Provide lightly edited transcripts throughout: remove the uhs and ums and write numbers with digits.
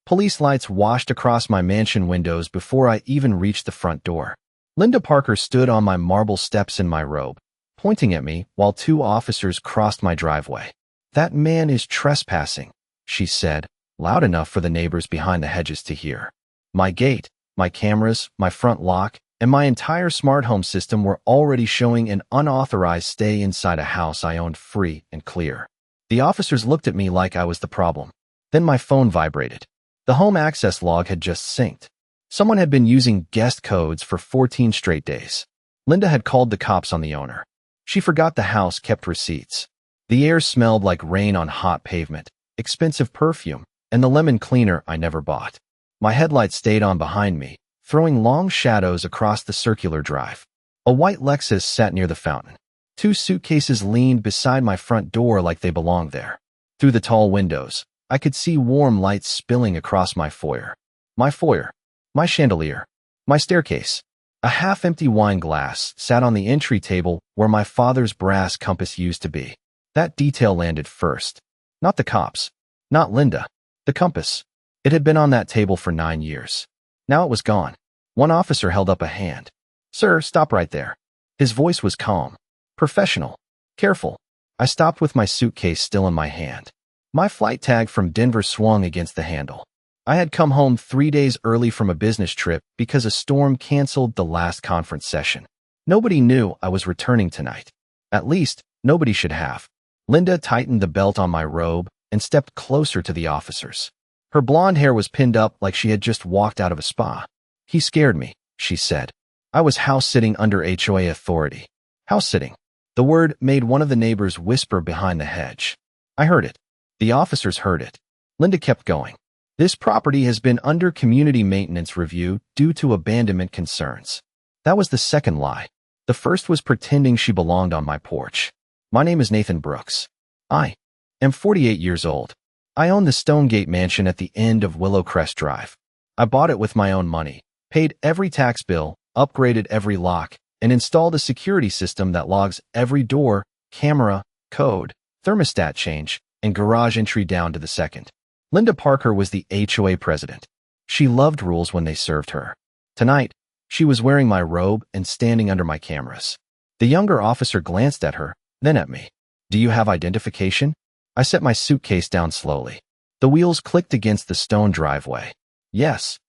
Police lights washed across my mansion windows before I even reached the front door. Linda Parker stood on my marble steps in my robe, pointing at me while two officers crossed my driveway. "That man is trespassing," she said, loud enough for the neighbors behind the hedges to hear. My gate, my cameras, my front lock, and my entire smart home system were already showing an unauthorized stay inside a house I owned free and clear. The officers looked at me like I was the problem. Then my phone vibrated. The home access log had just synced. Someone had been using guest codes for 14 straight days. Linda had called the cops on the owner. She forgot the house kept receipts. The air smelled like rain on hot pavement, expensive perfume, and the lemon cleaner I never bought. My headlights stayed on behind me, throwing long shadows across the circular drive. A white Lexus sat near the fountain. Two suitcases leaned beside my front door like they belonged there. Through the tall windows, I could see warm lights spilling across my foyer. My chandelier, my staircase. A half-empty wine glass sat on the entry table where my father's brass compass used to be. That detail landed first. Not the cops. Not Linda. The compass. It had been on that table for 9 years. Now it was gone. One officer held up a hand. "Sir, stop right there." His voice was calm, professional, careful. I stopped with my suitcase still in my hand. My flight tag from Denver swung against the handle. I had come home 3 days early from a business trip because a storm canceled the last conference session. Nobody knew I was returning tonight. At least, nobody should have. Linda tightened the belt on my robe and stepped closer to the officers. Her blonde hair was pinned up like she had just walked out of a spa. "He scared me," she said. "I was house-sitting under HOA authority." House-sitting. The word made one of the neighbors whisper behind the hedge. I heard it. The officers heard it. Linda kept going. "This property has been under community maintenance review due to abandonment concerns." That was the second lie. The first was pretending she belonged on my porch. My name is Nathan Brooks. I am 48 years old. I own the Stonegate Mansion at the end of Willowcrest Drive. I bought it with my own money, paid every tax bill, upgraded every lock, and installed a security system that logs every door, camera, code, thermostat change, and garage entry down to the second. Linda Parker was the HOA president. She loved rules when they served her. Tonight, she was wearing my robe and standing under my cameras. The younger officer glanced at her, then at me. "Do you have identification?" I set my suitcase down slowly. The wheels clicked against the stone driveway. "Yes."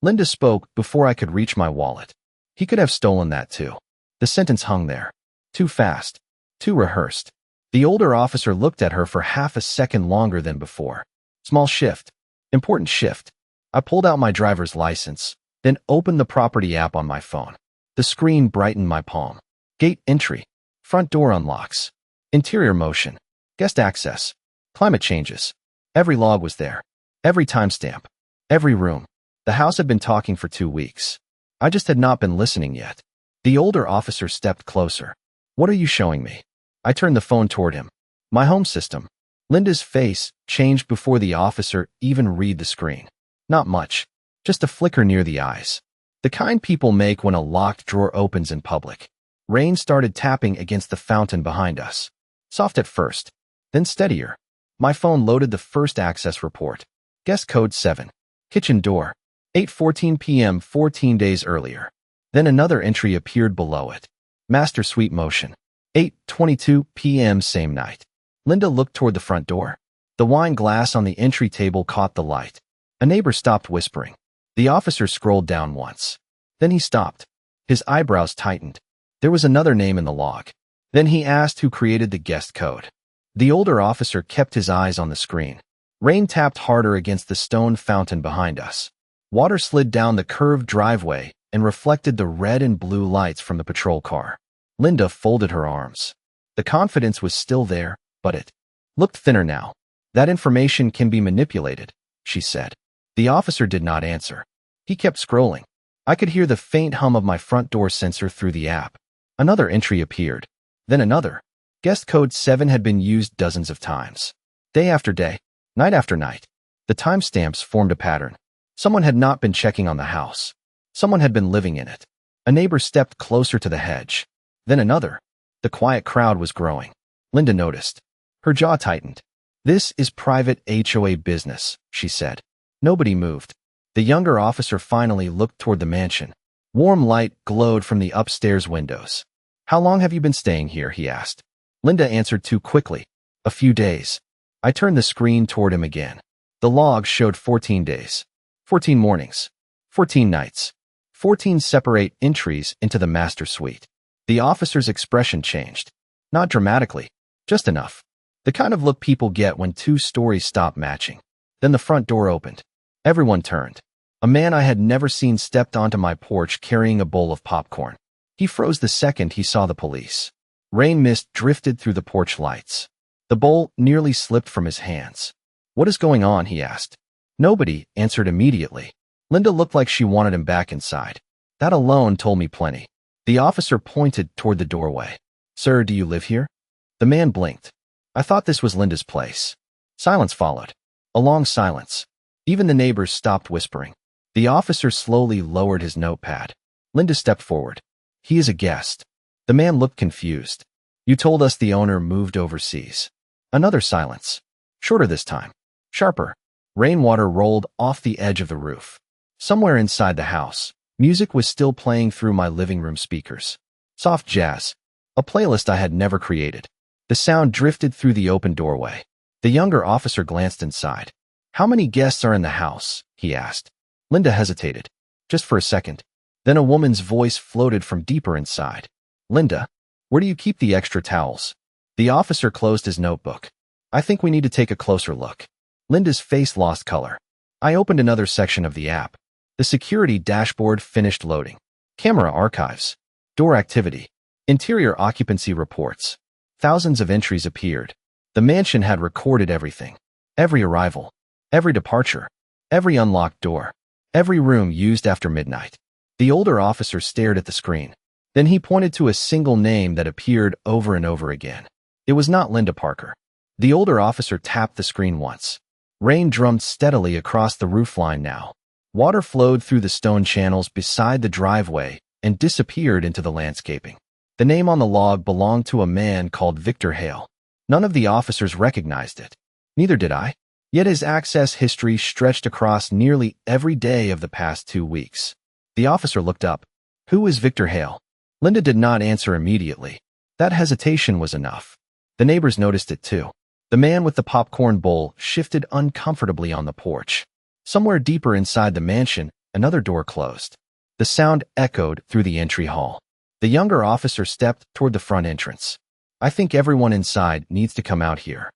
Linda spoke before I could reach my wallet. "He could have stolen that too." The sentence hung there. Too fast. Too rehearsed. The older officer looked at her for half a second longer than before. Small shift. Important shift. I pulled out my driver's license, then opened the property app on my phone. The screen brightened my palm. Gate entry. Front door unlocks. Interior motion. Guest access. Climate changes. Every log was there. Every timestamp. Every room. The house had been talking for 2 weeks. I just had not been listening yet. The older officer stepped closer. "What are you showing me?" I turned the phone toward him. "My home system." Linda's face changed before the officer even read the screen. Not much. Just a flicker near the eyes. The kind people make when a locked drawer opens in public. Rain started tapping against the fountain behind us. Soft at first, then steadier. My phone loaded the first access report. Guest code 7. Kitchen door. 8:14 p.m. 14 days earlier. Then another entry appeared below it. Master suite motion. 8:22 p.m. same night. Linda looked toward the front door. The wine glass on the entry table caught the light. A neighbor stopped whispering. The officer scrolled down once. Then he stopped. His eyebrows tightened. There was another name in the log. Then he asked who created the guest code. The older officer kept his eyes on the screen. Rain tapped harder against the stone fountain behind us. Water slid down the curved driveway and reflected the red and blue lights from the patrol car. Linda folded her arms. The confidence was still there, but it looked thinner now. "That information can be manipulated," she said. The officer did not answer. He kept scrolling. I could hear the faint hum of my front door sensor through the app. Another entry appeared. Then another. Guest code 7 had been used dozens of times. Day after day, night after night. The timestamps formed a pattern. Someone had not been checking on the house. Someone had been living in it. A neighbor stepped closer to the hedge. Then another. The quiet crowd was growing. Linda noticed. Her jaw tightened. "This is private HOA business," she said. Nobody moved. The younger officer finally looked toward the mansion. Warm light glowed from the upstairs windows. "How long have you been staying here?" he asked. Linda answered too quickly. "A few days." I turned the screen toward him again. The log showed 14 days. 14 mornings. 14 nights. 14 separate entries into the master suite. The officer's expression changed. Not dramatically, just enough. The kind of look people get when two stories stop matching. Then the front door opened. Everyone turned. A man I had never seen stepped onto my porch carrying a bowl of popcorn. He froze the second he saw the police. Rain mist drifted through the porch lights. The bowl nearly slipped from his hands. "What is going on?" he asked. Nobody answered immediately. Linda looked like she wanted him back inside. That alone told me plenty. The officer pointed toward the doorway. "Sir, do you live here?" The man blinked. I thought this was Linda's place. Silence followed. A long silence. Even the neighbors stopped whispering. The officer slowly lowered his notepad. Linda stepped forward. "He is a guest." The man looked confused. "You told us the owner moved overseas." Another silence. Shorter this time. Sharper. Rainwater rolled off the edge of the roof. Somewhere inside the house, music was still playing through my living room speakers. Soft jazz. A playlist I had never created. The sound drifted through the open doorway. The younger officer glanced inside. "How many guests are in the house?" he asked. Linda hesitated. Just for a second. Then a woman's voice floated from deeper inside. "Linda, where do you keep the extra towels?" The officer closed his notebook. "I think we need to take a closer look." Linda's face lost color. I opened another section of the app. The security dashboard finished loading. Camera archives. Door activity. Interior occupancy reports. Thousands of entries appeared. The mansion had recorded everything. Every arrival. Every departure. Every unlocked door. Every room used after midnight. The older officer stared at the screen. Then he pointed to a single name that appeared over and over again. It was not Linda Parker. The older officer tapped the screen once. Rain drummed steadily across the roofline now. Water flowed through the stone channels beside the driveway and disappeared into the landscaping. The name on the log belonged to a man called Victor Hale. None of the officers recognized it. Neither did I. Yet his access history stretched across nearly every day of the past 2 weeks. The officer looked up. "Who is Victor Hale?" Linda did not answer immediately. That hesitation was enough. The neighbors noticed it too. The man with the popcorn bowl shifted uncomfortably on the porch. Somewhere deeper inside the mansion, another door closed. The sound echoed through the entry hall. The younger officer stepped toward the front entrance. "I think everyone inside needs to come out here."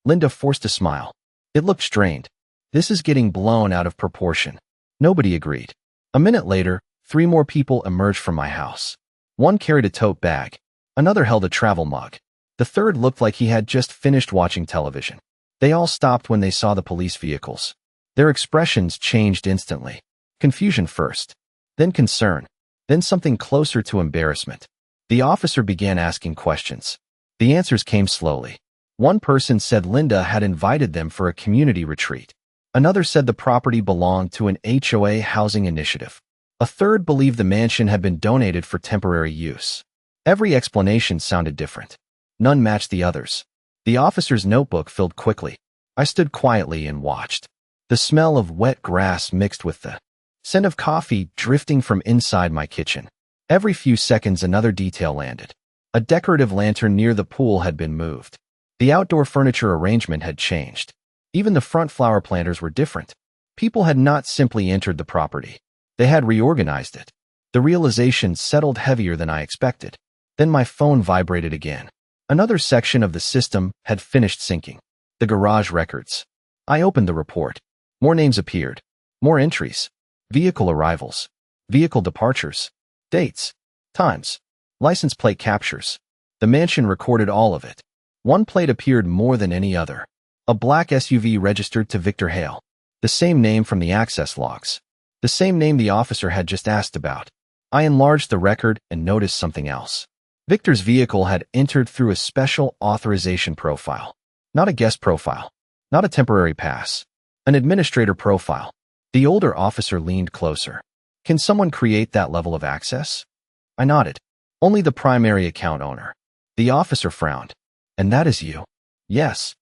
Linda forced a smile. It looked strained. "This is getting blown out of proportion." Nobody agreed. A minute later, 3 more people emerged from my house. One carried a tote bag. Another held a travel mug. The third looked like he had just finished watching television. They all stopped when they saw the police vehicles. Their expressions changed instantly. Confusion first. Then concern. Then something closer to embarrassment. The officer began asking questions. The answers came slowly. One person said Linda had invited them for a community retreat. Another said the property belonged to an HOA housing initiative. A third believed the mansion had been donated for temporary use. Every explanation sounded different. None matched the others. The officer's notebook filled quickly. I stood quietly and watched. The smell of wet grass mixed with the scent of coffee drifting from inside my kitchen. Every few seconds another detail landed. A decorative lantern near the pool had been moved. The outdoor furniture arrangement had changed. Even the front flower planters were different. People had not simply entered the property. They had reorganized it. The realization settled heavier than I expected. Then my phone vibrated again. Another section of the system had finished syncing. The garage records. I opened the report. More names appeared. More entries. Vehicle arrivals. Vehicle departures. Dates. Times. License plate captures. The mansion recorded all of it. One plate appeared more than any other. A black SUV registered to Victor Hale. The same name from the access logs. The same name the officer had just asked about. I enlarged the record and noticed something else. Victor's vehicle had entered through a special authorization profile. Not a guest profile. Not a temporary pass. An administrator profile. The older officer leaned closer. "Can someone create that level of access?" I nodded. "Only the primary account owner." The officer frowned. "And that is you?" "Yes."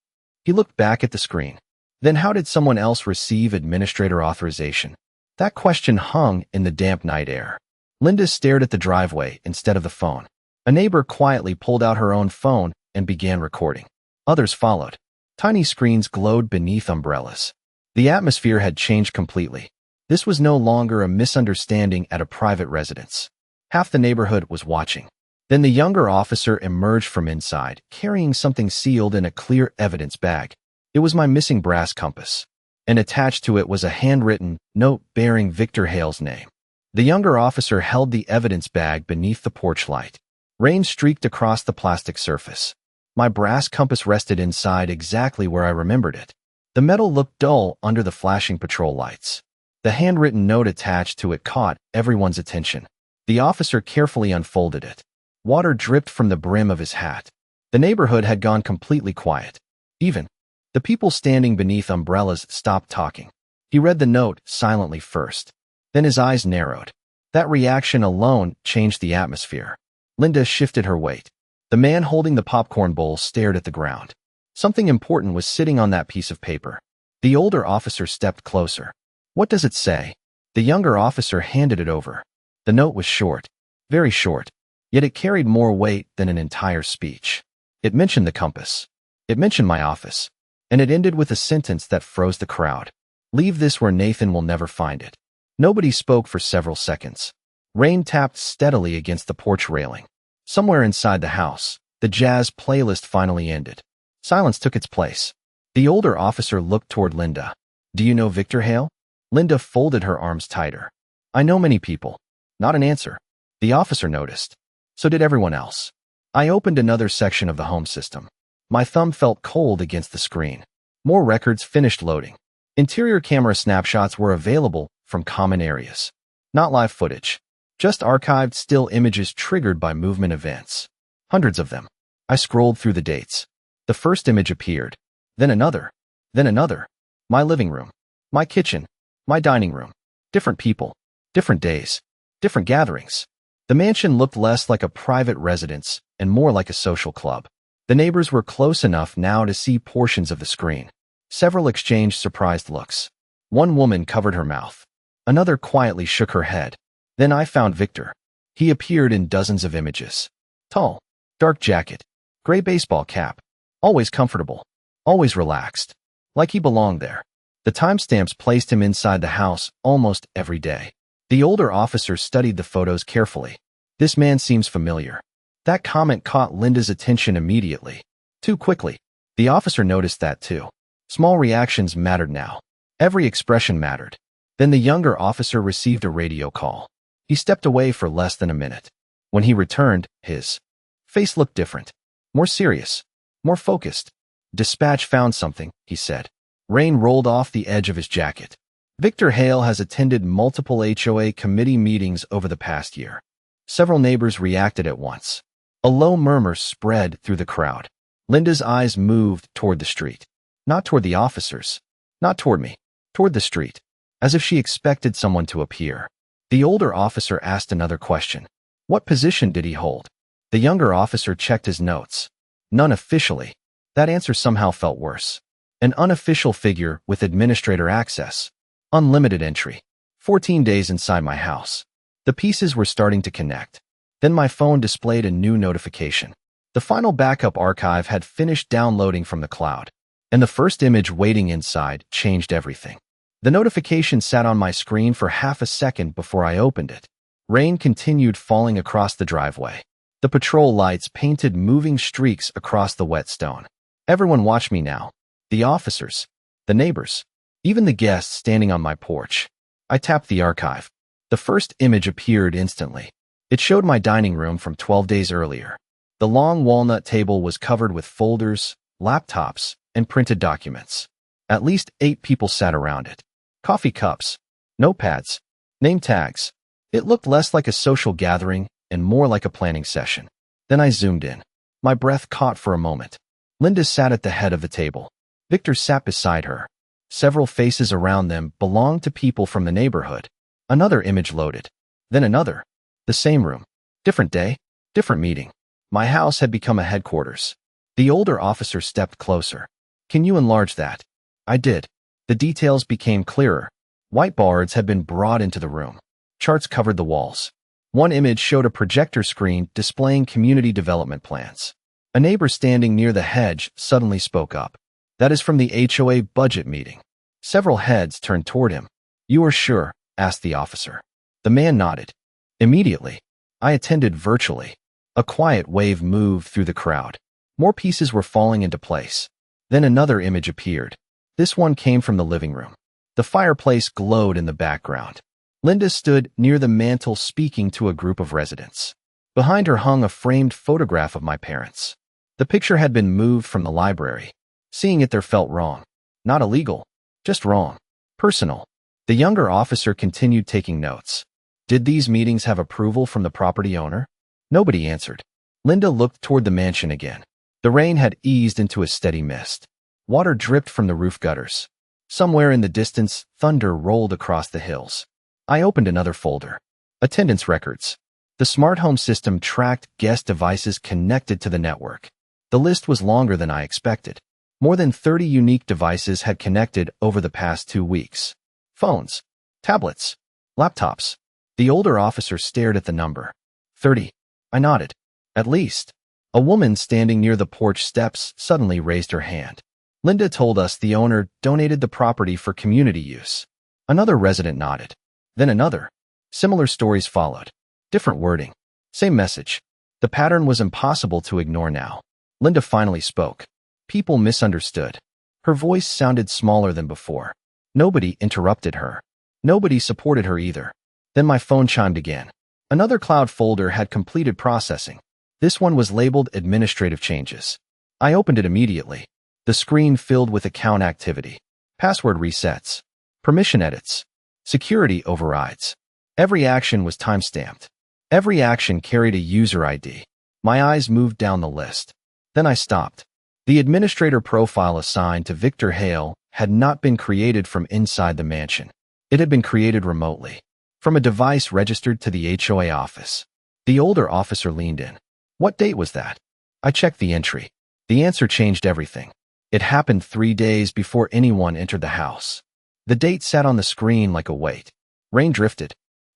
He looked back at the screen. Then how did someone else receive administrator authorization? That question hung in the damp night air. Linda stared at the driveway instead of the phone. A neighbor quietly pulled out her own phone and began recording. Others followed. Tiny screens glowed beneath umbrellas. The atmosphere had changed completely. This was no longer a misunderstanding at a private residence. Half the neighborhood was watching. Then the younger officer emerged from inside, carrying something sealed in a clear evidence bag. It was my missing brass compass, and attached to it was a handwritten note bearing Victor Hale's name. The younger officer held the evidence bag beneath the porch light. Rain streaked across the plastic surface. My brass compass rested inside exactly where I remembered it. The metal looked dull under the flashing patrol lights. The handwritten note attached to it caught everyone's attention. The officer carefully unfolded it. Water dripped from the brim of his hat. The neighborhood had gone completely quiet. Even the people standing beneath umbrellas stopped talking. He read the note silently first. Then his eyes narrowed. That reaction alone changed the atmosphere. Linda shifted her weight. The man holding the popcorn bowl stared at the ground. Something important was sitting on that piece of paper. The older officer stepped closer. What does it say? The younger officer handed it over. The note was short, very short, yet it carried more weight than an entire speech. It mentioned the compass. It mentioned my office. And it ended with a sentence that froze the crowd. Leave this where Nathan will never find it. Nobody spoke for several seconds. Rain tapped steadily against the porch railing. Somewhere inside the house, the jazz playlist finally ended. Silence took its place. The older officer looked toward Linda. Do you know Victor Hale? Linda folded her arms tighter. I know many people. Not an answer. The officer noticed. So did everyone else. I opened another section of the home system. My thumb felt cold against the screen. More records finished loading. Interior camera snapshots were available from common areas. Not live footage. Just archived still images triggered by movement events. Hundreds of them. I scrolled through the dates. The first image appeared. Then another. Then another. My living room. My kitchen. My dining room. Different people. Different days. Different gatherings. The mansion looked less like a private residence and more like a social club. The neighbors were close enough now to see portions of the screen. Several exchanged surprised looks. One woman covered her mouth. Another quietly shook her head. Then I found Victor. He appeared in dozens of images. Tall, dark jacket, gray baseball cap. Always comfortable. Always relaxed. Like he belonged there. The timestamps placed him inside the house almost every day. The older officer studied the photos carefully. This man seems familiar. That comment caught Linda's attention immediately. Too quickly. The officer noticed that too. Small reactions mattered now. Every expression mattered. Then the younger officer received a radio call. He stepped away for less than a minute. When he returned, his face looked different. More serious. More focused. Dispatch found something, he said. Rain rolled off the edge of his jacket. Victor Hale has attended multiple HOA committee meetings over the past year. Several neighbors reacted at once. A low murmur spread through the crowd. Linda's eyes moved toward the street. Not toward the officers. Not toward me. Toward the street. As if she expected someone to appear. The older officer asked another question. What position did he hold? The younger officer checked his notes. None officially. That answer somehow felt worse. An unofficial figure with administrator access. Unlimited entry. 14 days inside my house. The pieces were starting to connect. Then my phone displayed a new notification. The final backup archive had finished downloading from the cloud, and the first image waiting inside changed everything. The notification sat on my screen for half a second before I opened it. Rain continued falling across the driveway. The patrol lights painted moving streaks across the wet stone. Everyone watched me now. The officers, the neighbors, even the guests standing on my porch. I tapped the archive. The first image appeared instantly. It showed my dining room from 12 days earlier. The long walnut table was covered with folders, laptops, and printed documents. At least 8 people sat around it. Coffee cups, notepads, name tags. It looked less like a social gathering and more like a planning session. Then I zoomed in. My breath caught for a moment. Linda sat at the head of the table. Victor sat beside her. Several faces around them belonged to people from the neighborhood. Another image loaded. Then another. The same room. Different day. Different meeting. My house had become a headquarters. The older officer stepped closer. Can you enlarge that? I did. The details became clearer. Whiteboards had been brought into the room. Charts covered the walls. One image showed a projector screen displaying community development plans. A neighbor standing near the hedge suddenly spoke up. "That is from the HOA budget meeting." Several heads turned toward him. "You are sure?" asked the officer. The man nodded. Immediately, I attended virtually. A quiet wave moved through the crowd. More pieces were falling into place. Then another image appeared. This one came from the living room. The fireplace glowed in the background. Linda stood near the mantel speaking to a group of residents. Behind her hung a framed photograph of my parents. The picture had been moved from the library. Seeing it there felt wrong. Not illegal, just wrong. Personal. The younger officer continued taking notes. Did these meetings have approval from the property owner? Nobody answered. Linda looked toward the mansion again. The rain had eased into a steady mist. Water dripped from the roof gutters. Somewhere in the distance, thunder rolled across the hills. I opened another folder. Attendance records. The smart home system tracked guest devices connected to the network. The list was longer than I expected. More than 30 unique devices had connected over the past 2 weeks. Phones, tablets, laptops. The older officer stared at the number. 30. I nodded. At least. A woman standing near the porch steps suddenly raised her hand. Linda told us the owner donated the property for community use. Another resident nodded. Then another. Similar stories followed. Different wording. Same message. The pattern was impossible to ignore now. Linda finally spoke. People misunderstood. Her voice sounded smaller than before. Nobody interrupted her. Nobody supported her either. Then my phone chimed again. Another cloud folder had completed processing. This one was labeled Administrative Changes. I opened it immediately. The screen filled with account activity. Password resets. Permission edits. Security overrides. Every action was timestamped. Every action carried a user ID. My eyes moved down the list. Then I stopped. The administrator profile assigned to Victor Hale had not been created from inside the mansion. It had been created remotely, from a device registered to the HOA office. The older officer leaned in. What date was that? I checked the entry. The answer changed everything. It happened 3 days before anyone entered the house. The date sat on the screen like a weight. Rain drifted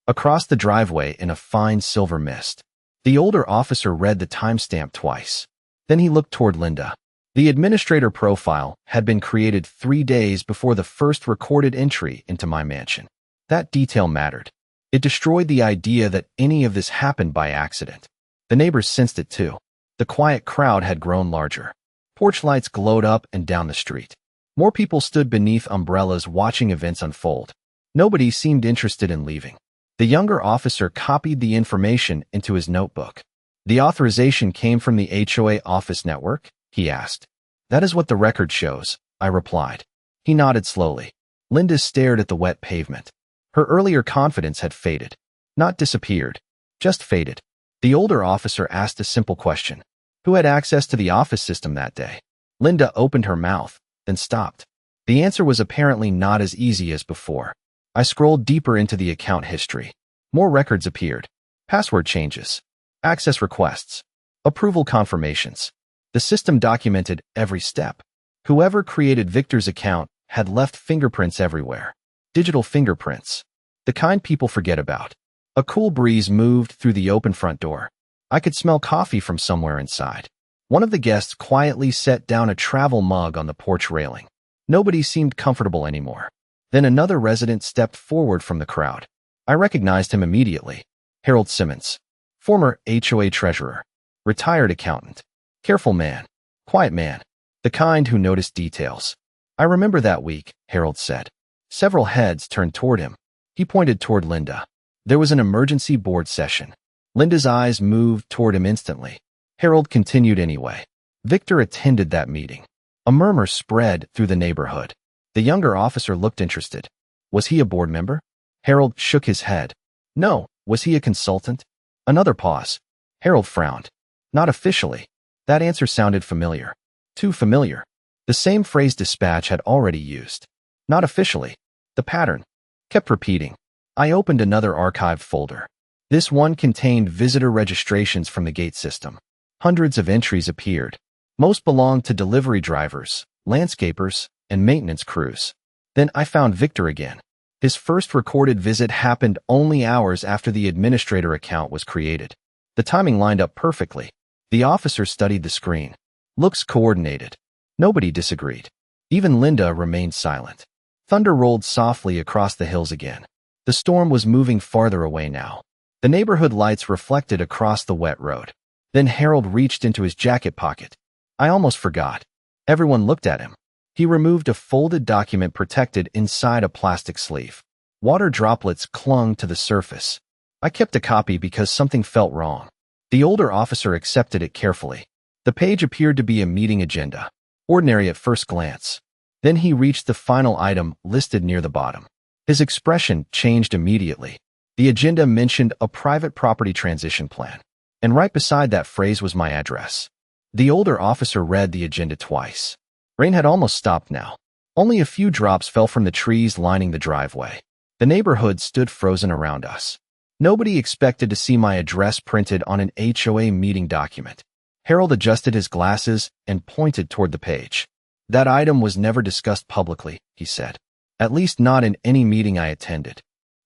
across the driveway in a fine silver mist. The older officer read the timestamp twice. Then he looked toward Linda. The administrator profile had been created 3 days before the first recorded entry into my mansion. That detail mattered. It destroyed the idea that any of this happened by accident. The neighbors sensed it too. The quiet crowd had grown larger. Porch lights glowed up and down the street. More people stood beneath umbrellas watching events unfold. Nobody seemed interested in leaving. The younger officer copied the information into his notebook. The authorization came from the HOA office network? He asked. That is what the record shows, I replied. He nodded slowly. Linda stared at the wet pavement. Her earlier confidence had faded. Not disappeared, just faded. The older officer asked a simple question. Who had access to the office system that day? Linda opened her mouth, then stopped. The answer was apparently not as easy as before. I scrolled deeper into the account history. More records appeared. Password changes. Access requests. Approval confirmations. The system documented every step. Whoever created Victor's account had left fingerprints everywhere. Digital fingerprints. The kind people forget about. A cool breeze moved through the open front door. I could smell coffee from somewhere inside. One of the guests quietly set down a travel mug on the porch railing. Nobody seemed comfortable anymore. Then another resident stepped forward from the crowd. I recognized him immediately. Harold Simmons, former HOA treasurer, retired accountant. Careful man, quiet man, the kind who noticed details. I remember that week, Harold said. Several heads turned toward him. He pointed toward Linda. There was an emergency board session. Linda's eyes moved toward him instantly. Harold continued anyway. Victor attended that meeting. A murmur spread through the neighborhood. The younger officer looked interested. Was he a board member? Harold shook his head. No. Was he a consultant? Another pause. Harold frowned. Not officially. That answer sounded familiar. Too familiar. The same phrase dispatch had already used. Not officially. The pattern kept repeating. I opened another archived folder. This one contained visitor registrations from the gate system. Hundreds of entries appeared. Most belonged to delivery drivers, landscapers, and maintenance crews. Then I found Victor again. His first recorded visit happened only hours after the administrator account was created. The timing lined up perfectly. The officer studied the screen. Looks coordinated. Nobody disagreed. Even Linda remained silent. Thunder rolled softly across the hills again. The storm was moving farther away now. The neighborhood lights reflected across the wet road. Then Harold reached into his jacket pocket. I almost forgot. Everyone looked at him. He removed a folded document protected inside a plastic sleeve. Water droplets clung to the surface. I kept a copy because something felt wrong. The older officer accepted it carefully. The page appeared to be a meeting agenda. Ordinary at first glance. Then he reached the final item listed near the bottom. His expression changed immediately. The agenda mentioned a private property transition plan. And right beside that phrase was my address. The older officer read the agenda twice. Rain had almost stopped now. Only a few drops fell from the trees lining the driveway. The neighborhood stood frozen around us. Nobody expected to see my address printed on an HOA meeting document. Harold adjusted his glasses and pointed toward the page. That item was never discussed publicly, he said. At least not in any meeting I attended.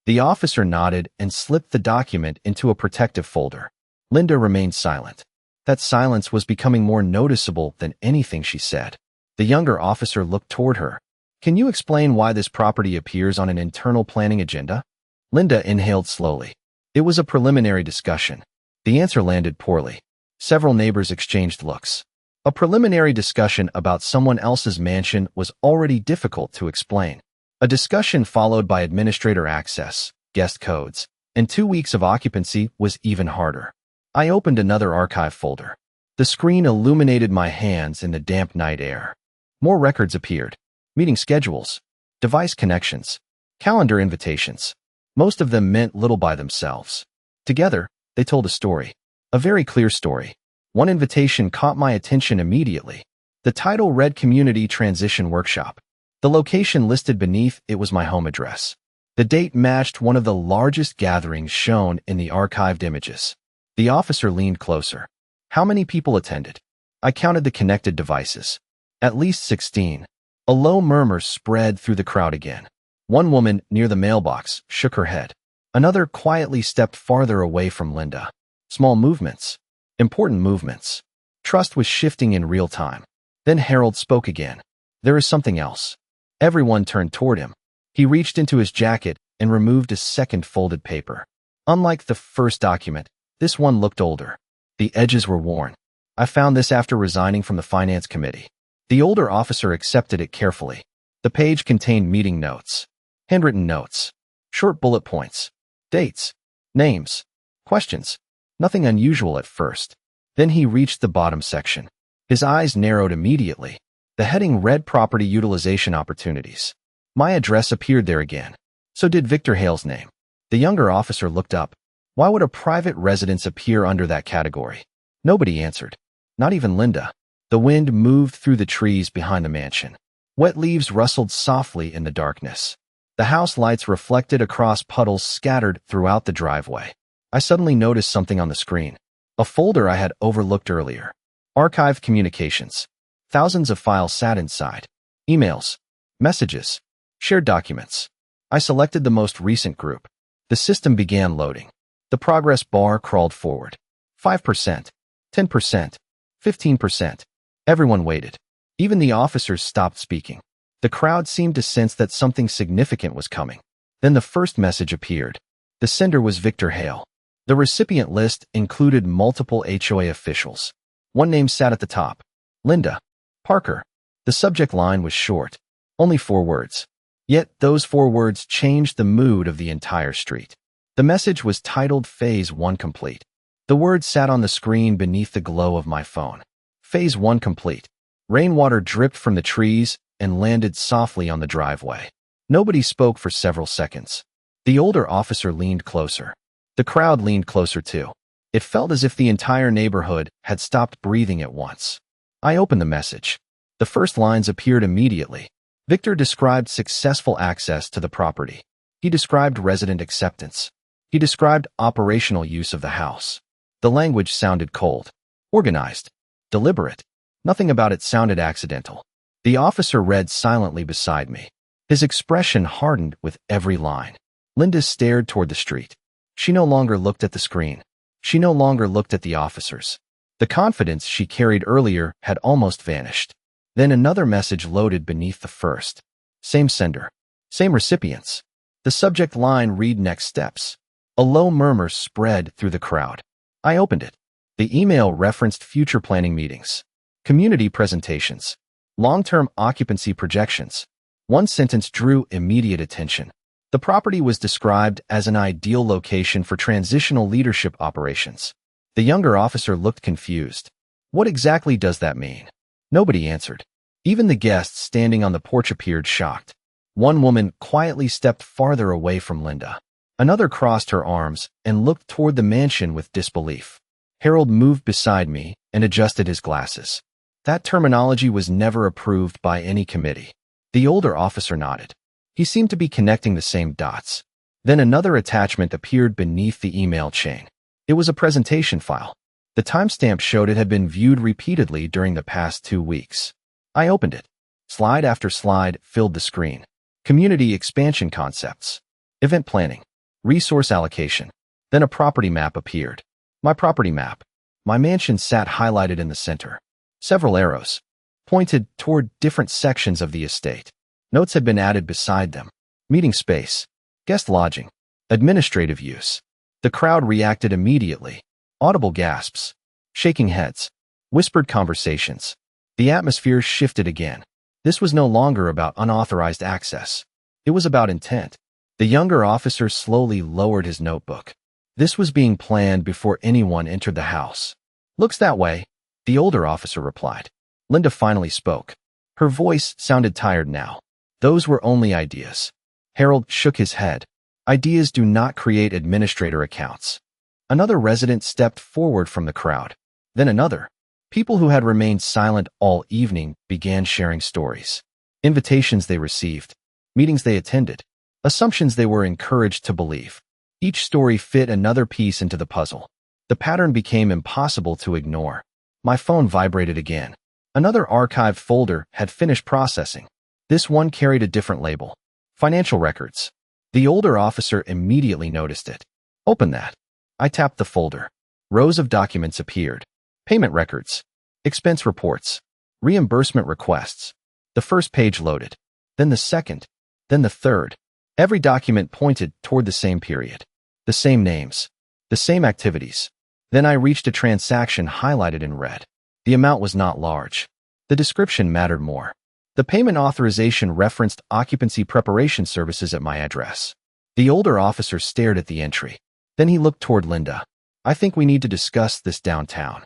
The officer nodded and slipped the document into a protective folder. Linda remained silent. That silence was becoming more noticeable than anything she said. The younger officer looked toward her. Can you explain why this property appears on an internal planning agenda? Linda inhaled slowly. It was a preliminary discussion. The answer landed poorly. Several neighbors exchanged looks. A preliminary discussion about someone else's mansion was already difficult to explain. A discussion followed by administrator access, guest codes, and 2 weeks of occupancy was even harder. I opened another archive folder. The screen illuminated my hands in the damp night air. More records appeared. Meeting schedules, device connections, calendar invitations. Most of them meant little by themselves. Together, they told a story. A very clear story. One invitation caught my attention immediately. The title read Community Transition Workshop. The location listed beneath it was my home address. The date matched one of the largest gatherings shown in the archived images. The officer leaned closer. How many people attended? I counted the connected devices. At least 16. A low murmur spread through the crowd again. One woman near the mailbox shook her head. Another quietly stepped farther away from Linda. Small movements. Important movements. Trust was shifting in real time. Then Harold spoke again. There is something else. Everyone turned toward him. He reached into his jacket and removed a second folded paper. Unlike the first document, this one looked older. The edges were worn. I found this after resigning from the finance committee. The older officer accepted it carefully. The page contained meeting notes, handwritten notes, short bullet points, dates, names, questions. Nothing unusual at first. Then he reached the bottom section. His eyes narrowed immediately. The heading read Property Utilization Opportunities. My address appeared there again. So did Victor Hale's name. The younger officer looked up. Why would a private residence appear under that category? Nobody answered. Not even Linda. The wind moved through the trees behind the mansion. Wet leaves rustled softly in the darkness. The house lights reflected across puddles scattered throughout the driveway. I suddenly noticed something on the screen. A folder I had overlooked earlier. Archived communications. Thousands of files sat inside. Emails, messages, shared documents. I selected the most recent group. The system began loading. The progress bar crawled forward. 5%, 10%, 15%. Everyone waited. Even the officers stopped speaking. The crowd seemed to sense that something significant was coming. Then the first message appeared. The sender was Victor Hale. The recipient list included multiple HOA officials. One name sat at the top. Linda Parker. The subject line was short. Only 4 words. Yet those 4 words changed the mood of the entire street. The message was titled Phase 1 Complete. The words sat on the screen beneath the glow of my phone. Phase 1 complete. Rainwater dripped from the trees and landed softly on the driveway. Nobody spoke for several seconds. The older officer leaned closer. The crowd leaned closer too. It felt as if the entire neighborhood had stopped breathing at once. I opened the message. The first lines appeared immediately. Victor described successful access to the property. He described resident acceptance. He described operational use of the house. The language sounded cold, organized, deliberate. Nothing about it sounded accidental. The officer read silently beside me. His expression hardened with every line. Linda stared toward the street. She no longer looked at the screen. She no longer looked at the officers. The confidence she carried earlier had almost vanished. Then another message loaded beneath the first. Same sender. Same recipients. The subject line read next steps. A low murmur spread through the crowd. I opened it. The email referenced future planning meetings, community presentations, long-term occupancy projections. One sentence drew immediate attention. The property was described as an ideal location for transitional leadership operations. The younger officer looked confused. What exactly does that mean? Nobody answered. Even the guests standing on the porch appeared shocked. One woman quietly stepped farther away from Linda. Another crossed her arms and looked toward the mansion with disbelief. Harold moved beside me and adjusted his glasses. That terminology was never approved by any committee. The older officer nodded. He seemed to be connecting the same dots. Then another attachment appeared beneath the email chain. It was a presentation file. The timestamp showed it had been viewed repeatedly during the past 2 weeks. I opened it. Slide after slide filled the screen. Community expansion concepts. Event planning. Resource allocation. Then a property map appeared. My property map. My mansion sat highlighted in the center. Several arrows pointed toward different sections of the estate. Notes had been added beside them. Meeting space. Guest lodging. Administrative use. The crowd reacted immediately. Audible gasps. Shaking heads. Whispered conversations. The atmosphere shifted again. This was no longer about unauthorized access. It was about intent. The younger officer slowly lowered his notebook. This was being planned before anyone entered the house. Looks that way, the older officer replied. Linda finally spoke. Her voice sounded tired now. Those were only ideas. Harold shook his head. Ideas do not create administrator accounts. Another resident stepped forward from the crowd. Then another. People who had remained silent all evening began sharing stories. Invitations they received. Meetings they attended. Assumptions they were encouraged to believe. Each story fit another piece into the puzzle. The pattern became impossible to ignore. My phone vibrated again. Another archived folder had finished processing. This one carried a different label. Financial records. The older officer immediately noticed it. Open that. I tapped the folder. Rows of documents appeared. Payment records. Expense reports. Reimbursement requests. The first page loaded. Then the second. Then the third. Every document pointed toward the same period. The same names. The same activities. Then I reached a transaction highlighted in red. The amount was not large. The description mattered more. The payment authorization referenced occupancy preparation services at my address. The older officer stared at the entry. Then he looked toward Linda. I think we need to discuss this downtown.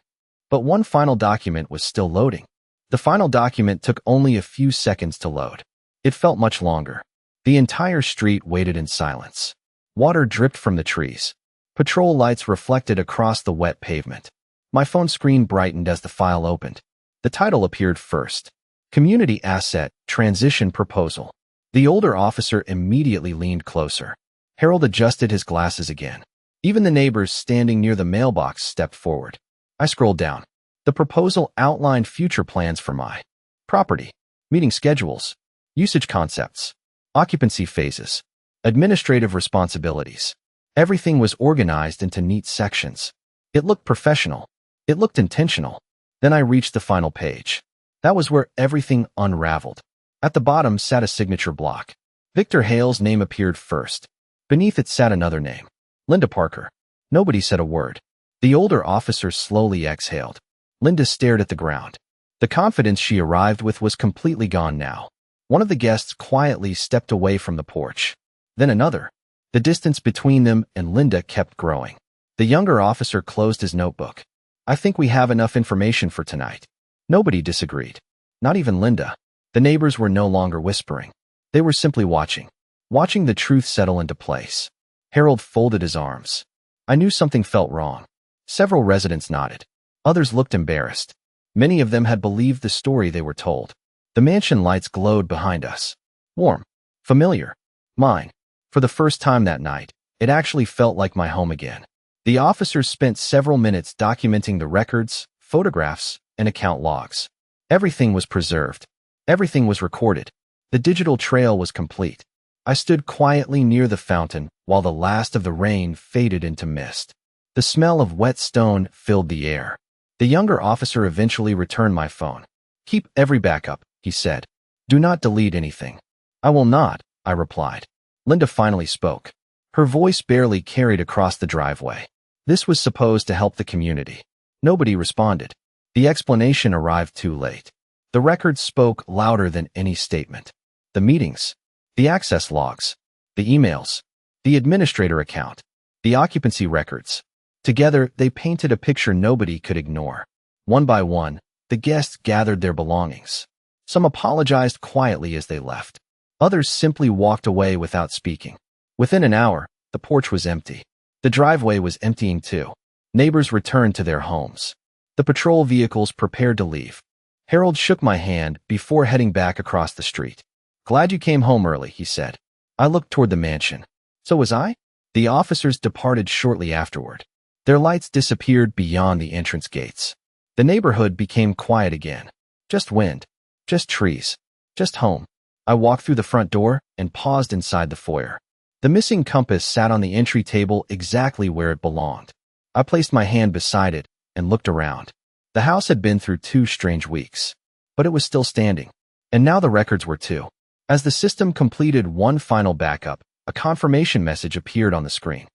But one final document was still loading. The final document took only a few seconds to load. It felt much longer. The entire street waited in silence. Water dripped from the trees. Patrol lights reflected across the wet pavement. My phone screen brightened as the file opened. The title appeared first. Community Asset Transition Proposal. The older officer immediately leaned closer. Harold adjusted his glasses again. Even the neighbors standing near the mailbox stepped forward. I scrolled down. The proposal outlined future plans for my property, meeting schedules, usage concepts, occupancy phases, administrative responsibilities. Everything was organized into neat sections. It looked professional. It looked intentional. Then I reached the final page. That was where everything unraveled. At the bottom sat a signature block. Victor Hale's name appeared first. Beneath it sat another name. Linda Parker. Nobody said a word. The older officer slowly exhaled. Linda stared at the ground. The confidence she arrived with was completely gone now. One of the guests quietly stepped away from the porch. Then another. The distance between them and Linda kept growing. The younger officer closed his notebook. I think we have enough information for tonight. Nobody disagreed. Not even Linda. The neighbors were no longer whispering. They were simply watching the truth settle into place. Harold folded his arms. I knew something felt wrong. Several residents nodded. Others looked embarrassed. Many of them had believed the story they were told. The mansion lights glowed behind us. Warm. Familiar. Mine. For the first time that night, it actually felt like my home again. The officers spent several minutes documenting the records, photographs, and account logs. Everything was preserved. Everything was recorded. The digital trail was complete. I stood quietly near the fountain while the last of the rain faded into mist. The smell of wet stone filled the air. The younger officer eventually returned my phone. "Keep every backup," he said. "Do not delete anything." "I will not," I replied. Linda finally spoke. Her voice barely carried across the driveway. This was supposed to help the community. Nobody responded. The explanation arrived too late. The records spoke louder than any statement. The meetings, the access logs, the emails, the administrator account, the occupancy records. Together, they painted a picture nobody could ignore. One by one, the guests gathered their belongings. Some apologized quietly as they left. Others simply walked away without speaking. Within an hour, the porch was empty. The driveway was emptying too. Neighbors returned to their homes. The patrol vehicles prepared to leave. Harold shook my hand before heading back across the street. "Glad you came home early," he said. I looked toward the mansion. So was I? The officers departed shortly afterward. Their lights disappeared beyond the entrance gates. The neighborhood became quiet again. Just wind. Just trees. Just home. I walked through the front door and paused inside the foyer. The missing compass sat on the entry table exactly where it belonged. I placed my hand beside it and looked around. The house had been through 2 strange weeks, but it was still standing. And now the records were too. As the system completed one final backup, a confirmation message appeared on the screen.